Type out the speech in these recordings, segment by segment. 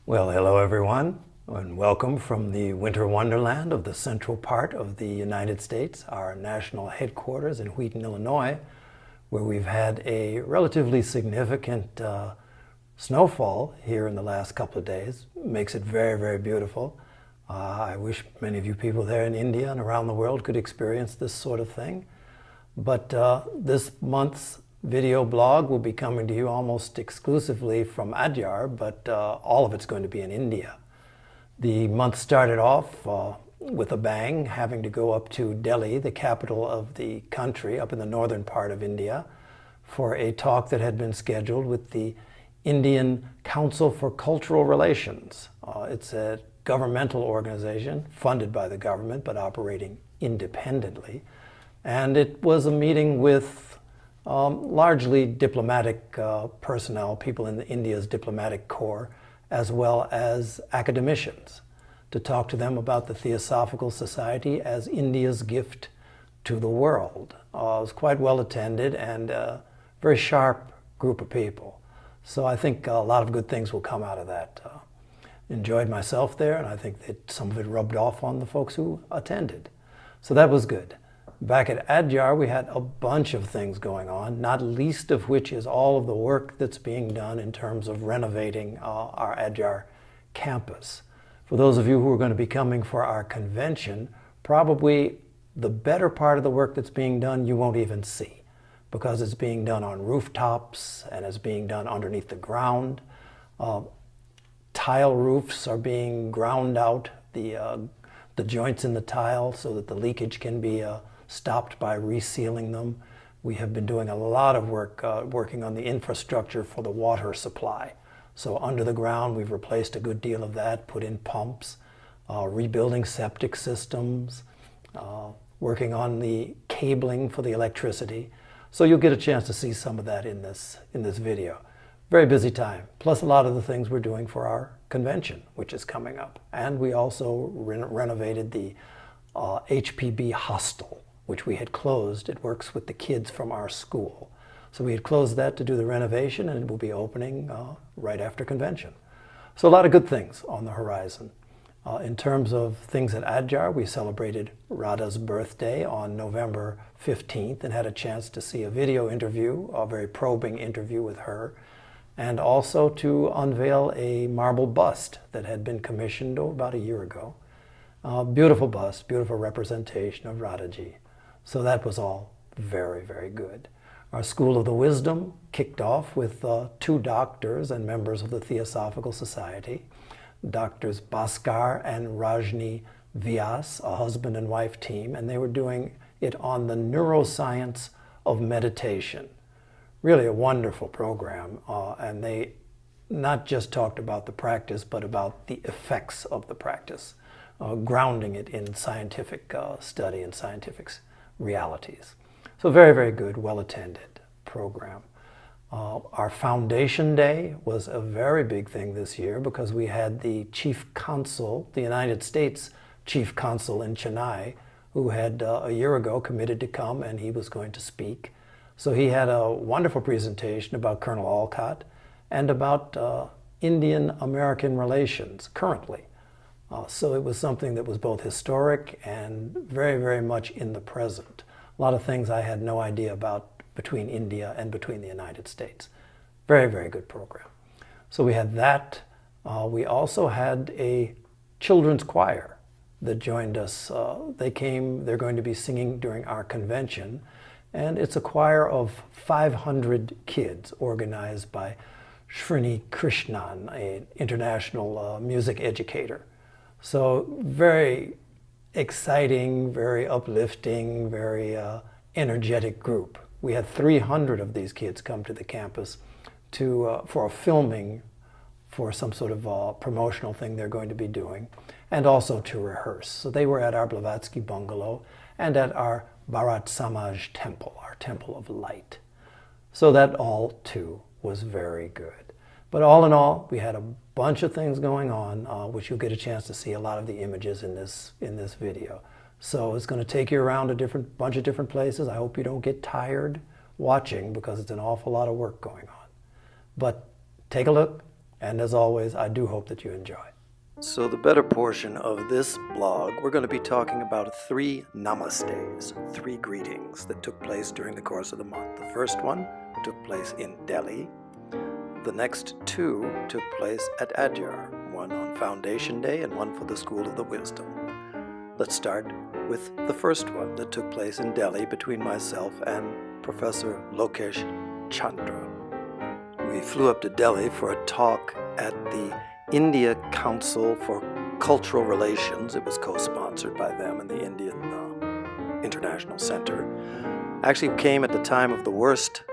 Well, hello everyone, and welcome from the winter wonderland of the central part of the United States, our national headquarters in Wheaton, Illinois, where we've had a relatively significant snowfall here in the last couple of days. Makes it very, very beautiful. I wish many of you people there in India and around the world could experience this sort of thing. But this month's video blog will be coming to you almost exclusively from Adyar, but all of it's going to be in India. The month started off with a bang, having to go up to Delhi, the capital of the country, up in the northern part of India, for a talk that had been scheduled with the Indian Council for Cultural Relations. It's a governmental organization funded by the government but operating independently. And it was a meeting with largely diplomatic personnel, people in India's diplomatic corps, as well as academicians, to talk to them about the Theosophical Society as India's gift to the world. It was quite well attended and a very sharp group of people. So I think a lot of good things will come out of that. Enjoyed myself there, and I think that some of it rubbed off on the folks who attended. So that was good. Back at Adyar, we had a bunch of things going on, not least of which is all of the work that's being done in terms of renovating our Adyar campus. For those of you who are going to be coming for our convention, probably the better part of the work that's being done you won't even see, because it's being done on rooftops and it's being done underneath the ground. Tile roofs are being ground out, the joints in the tile, so that the leakage can be stopped by resealing them. We have been doing a lot of work working on the infrastructure for the water supply. So under the ground, we've replaced a good deal of that, put in pumps, rebuilding septic systems, working on the cabling for the electricity. So you'll get a chance to see some of that in this video. Very busy time, plus a lot of the things we're doing for our convention, which is coming up. And we also renovated the HPB hostel, which we had closed. It works with the kids from our school. So we had closed that to do the renovation, and it will be opening right after convention. So a lot of good things on the horizon. In terms of things at Adyar, we celebrated Radha's birthday on November 15th and had a chance to see a video interview, a very probing interview with her, and also to unveil a marble bust that had been commissioned about a year ago. Beautiful bust, beautiful representation of Radhaji. So that was all very, very good. Our School of the Wisdom kicked off with two doctors and members of the Theosophical Society, Doctors Bhaskar and Rajni Vyas, a husband and wife team, and they were doing it on the neuroscience of meditation. Really a wonderful program, and they not just talked about the practice, but about the effects of the practice, grounding it in scientific study and scientific realities. So very, very good, well-attended program. Our Foundation Day was a very big thing this year because we had the Chief Consul, the United States Chief Consul in Chennai, who had a year ago committed to come, and he was going to speak. So he had a wonderful presentation about Colonel Olcott and about Indian-American relations currently. So it was something that was both historic and very, very much in the present. A lot of things I had no idea about between India and between the United States. Very, very good program. So we had that. We also had a children's choir that joined us. They're going to be singing during our convention. And it's a choir of 500 kids organized by Srini Krishnan, an international music educator. So very exciting, very uplifting, very energetic group. We had 300 of these kids come to the campus for a filming for some sort of promotional thing they're going to be doing, and also to rehearse. So they were at our Blavatsky bungalow and at our Bharat Samaj temple, our temple of light. So that all too was very good. But all in all, we had a bunch of things going on, which you'll get a chance to see a lot of the images in this video. So it's going to take you around a bunch of different places. I hope you don't get tired watching, because it's an awful lot of work going on. But take a look And as always, I do hope that you enjoy. So the better portion of this blog, we're going to be talking about 3 namastes, 3 greetings that took place during the course of the month. The first one took place in Delhi. The next 2 took place at Adyar, one on Foundation Day and one for the School of the Wisdom. Let's start with the first one that took place in Delhi between myself and Professor Lokesh Chandra. We flew up to Delhi for a talk at the India Council for Cultural Relations. It was co-sponsored by them and the Indian International Center. Actually came at the time of the worst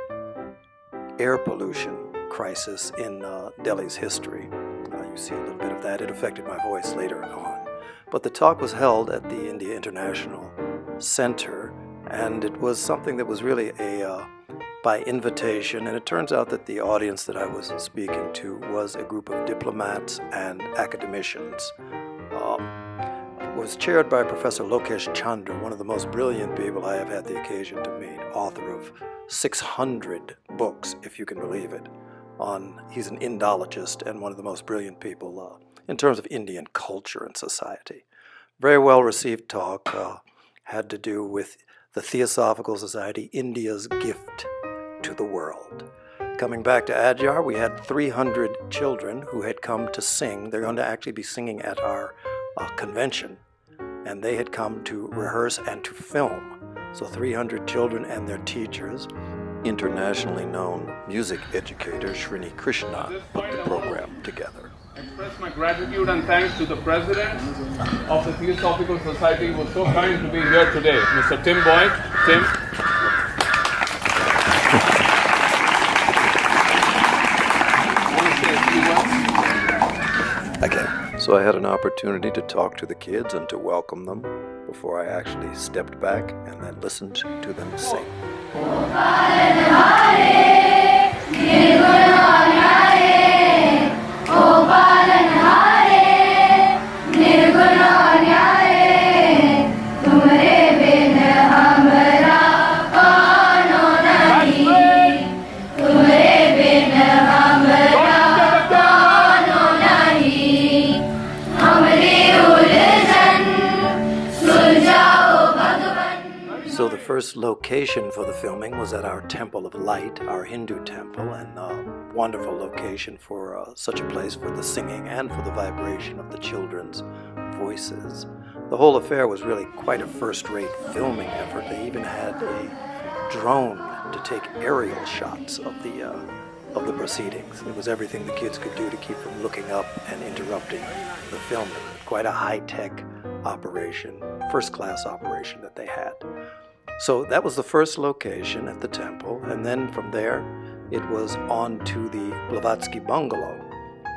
air pollution crisis in Delhi's history. You see a little bit of that. It affected my voice later on. But the talk was held at the India International Center, and it was something that was really by invitation, and it turns out that the audience that I was speaking to was a group of diplomats and academicians. It was chaired by Professor Lokesh Chandra, one of the most brilliant people I have had the occasion to meet, author of 600 books, if you can believe it. He's an Indologist and one of the most brilliant people in terms of Indian culture and society. Very well received talk, had to do with the Theosophical Society, India's gift to the world. Coming back to Adyar, we had 300 children who had come to sing. They're going to actually be singing at our convention, and they had come to rehearse and to film. So 300 children and their teachers. Internationally known music educator Srini Krishna put the program together. I express my gratitude and thanks to the President of the Theosophical Society who was so kind to be here today, Mr. Tim Boyd. Tim. Okay, so I had an opportunity to talk to the kids and to welcome them before I actually stepped back and then listened to them sing. So the first location for the filming was at our Temple of Light, our Hindu temple, and a wonderful location for such a place for the singing and for the vibration of the children's voices. The whole affair was really quite a first-rate filming effort. They even had a drone to take aerial shots of the proceedings. It was everything the kids could do to keep from looking up and interrupting the filming. Quite a high-tech operation, first-class operation that they had. So that was the first location at the temple, and then from there it was on to the Blavatsky Bungalow,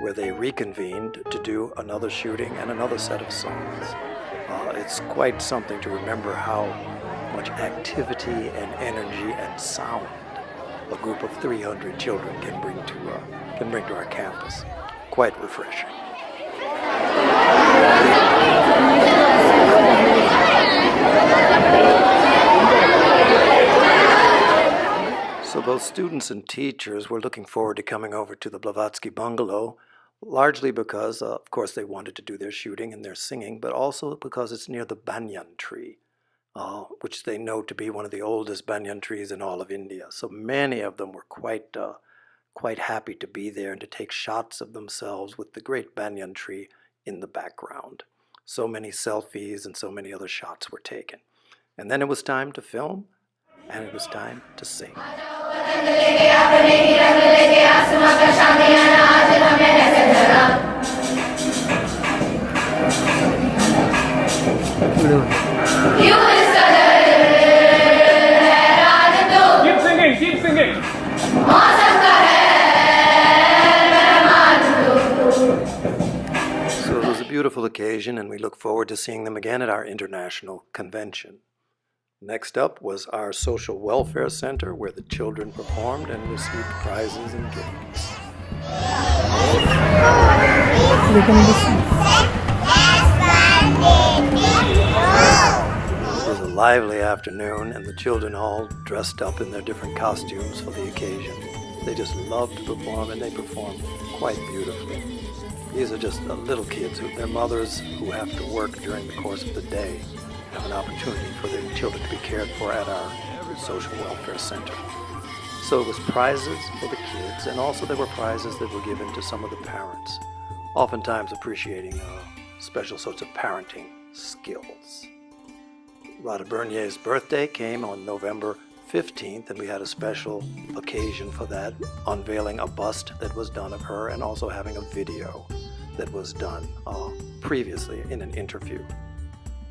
where they reconvened to do another shooting and another set of songs. It's quite something to remember how much activity and energy and sound a group of 300 children can bring to our campus. Quite refreshing. So both students and teachers were looking forward to coming over to the Blavatsky Bungalow, largely because, of course, they wanted to do their shooting and their singing, but also because it's near the banyan tree, which they know to be one of the oldest banyan trees in all of India. So many of them were quite happy to be there and to take shots of themselves with the great banyan tree in the background. So many selfies and so many other shots were taken. And then it was time to film, and it was time to sing. Keep singing. So it was a beautiful occasion, and we look forward to seeing them again at our international convention. Next up was our Social Welfare Center, where the children performed and received prizes and gifts. It was a lively afternoon, and the children all dressed up in their different costumes for the occasion. They just love to perform, and they perform quite beautifully. These are just little kids, their mothers who have to work during the course of the day have an opportunity for their children to be cared for at our social welfare center. So it was prizes for the kids, and also there were prizes that were given to some of the parents, oftentimes appreciating special sorts of parenting skills. Rada Bernier's birthday came on November 15th, and we had a special occasion for that, unveiling a bust that was done of her and also having a video that was done previously in an interview.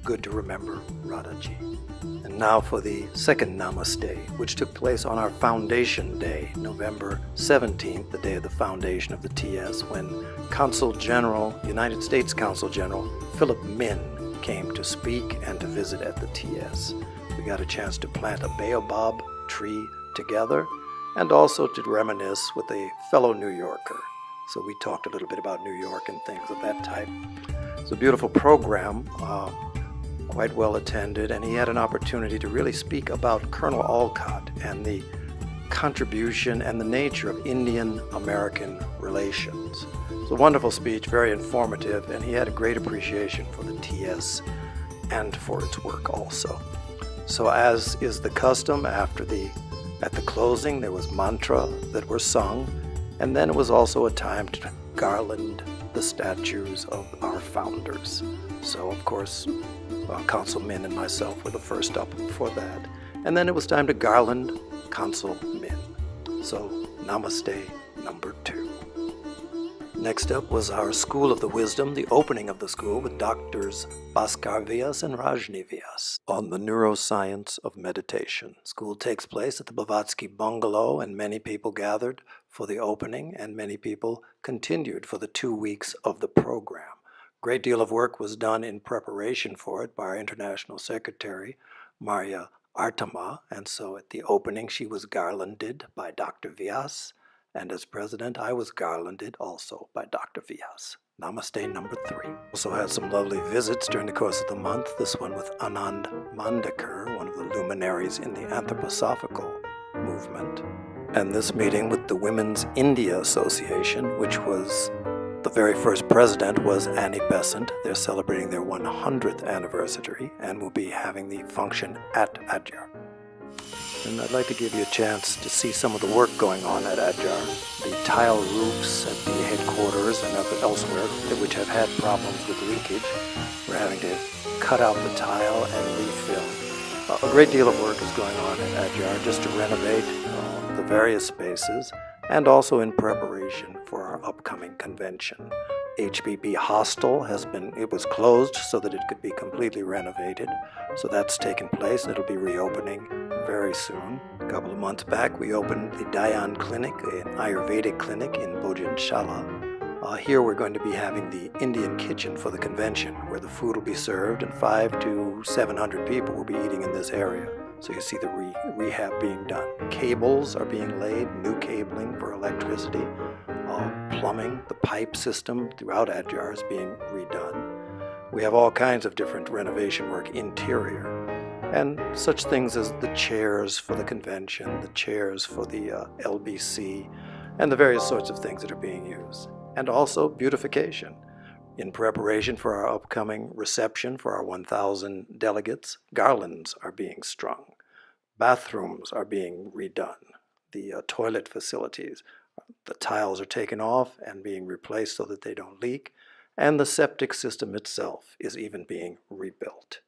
Good to remember, Radhaji. And now for the second Namaste, which took place on our Foundation Day, November 17th, the day of the foundation of the TS, when Consul General, United States Consul General Philip Min came to speak and to visit at the TS. We got a chance to plant a baobab tree together and also to reminisce with a fellow New Yorker. So we talked a little bit about New York and things of that type. It's a beautiful program, quite well attended, and he had an opportunity to really speak about Colonel Olcott and the contribution and the nature of Indian-American relations. It's a wonderful speech, very informative, and he had a great appreciation for the TS and for its work also. So as is the custom, at the closing there was mantra that were sung, and then it was also a time to garland the statues of our founders. So of course, Consul Min and myself were the first up for that. And then it was time to garland Consul Min. So Namaste number 2. Next up was our School of the Wisdom, the opening of the school with Doctors Bhaskar Vyas and Rajni Vyas on the neuroscience of meditation. School takes place at the Blavatsky Bungalow, and many people gathered for the opening, and many people continued for the 2 weeks of the program. Great deal of work was done in preparation for it by our International Secretary, Maria Artema, and so at the opening she was garlanded by Dr. Vyas, and as president I was garlanded also by Dr. Vyas. Namaste number 3. Also had some lovely visits during the course of the month, this one with Anand Mandekar, one of the luminaries in the Anthroposophical movement, and this meeting with the Women's India Association, which was the very first president was Annie Besant. They're celebrating their 100th anniversary and will be having the function at Adyar. And I'd like to give you a chance to see some of the work going on at Adyar. The tile roofs at the headquarters and elsewhere, which have had problems with leakage. We're having to cut out the tile and refill. A great deal of work is going on at Adyar just to renovate the various spaces, and also in preparation for our upcoming convention. HBB Hostel was closed so that it could be completely renovated. So that's taken place, and it'll be reopening very soon. A couple of months back, we opened the Dayan Clinic, an Ayurvedic clinic in Bhojanshala. Here we're going to be having the Indian kitchen for the convention, where the food will be served, and 500 to 700 people will be eating in this area. So you see the rehab being done. Cables are being laid, new cabling for electricity, plumbing, the pipe system throughout Adyar is being redone. We have all kinds of different renovation work interior, and such things as the chairs for the convention, the chairs for the LBC, and the various sorts of things that are being used. And also beautification. In preparation for our upcoming reception for our 1,000 delegates, garlands are being strung. Bathrooms are being redone. The toilet facilities, the tiles are taken off and being replaced so that they don't leak, and the septic system itself is even being rebuilt.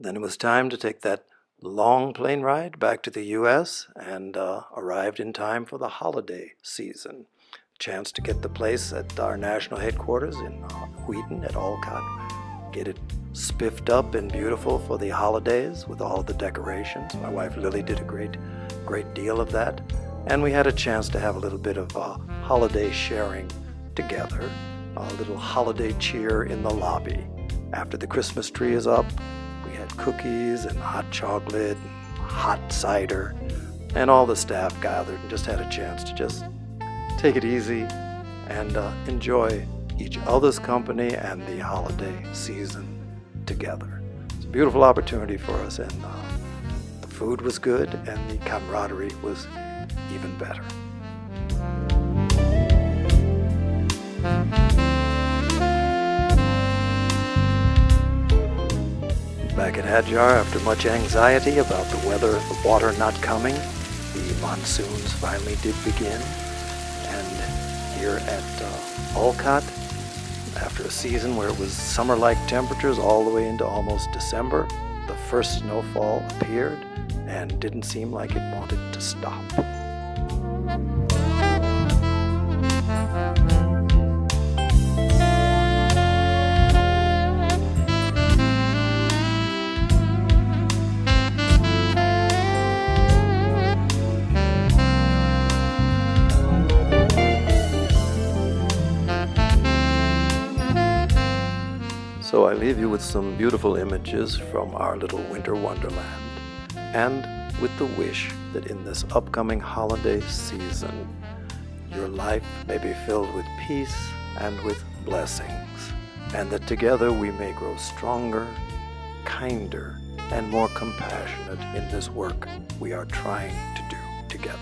Then it was time to take that long plane ride back to the U.S. and arrived in time for the holiday season. Chance to get the place at our national headquarters in Wheaton at Olcott, get it spiffed up and beautiful for the holidays with all the decorations. My wife Lily did a great deal of that, and we had a chance to have a little bit of holiday sharing together, a little holiday cheer in the lobby. After the Christmas tree is up, we had cookies and hot chocolate, and hot cider, and all the staff gathered and just had a chance to just take it easy and enjoy each other's company and the holiday season together. It's a beautiful opportunity for us, and the food was good, and the camaraderie was even better. Back in Hadjar, after much anxiety about the weather, the water not coming, the monsoons finally did begin. And here at Olcott, after a season where it was summer-like temperatures all the way into almost December, the first snowfall appeared and didn't seem like it wanted to stop. So I leave you with some beautiful images from our little winter wonderland, and with the wish that in this upcoming holiday season, your life may be filled with peace and with blessings, and that together we may grow stronger, kinder, and more compassionate in this work we are trying to do together.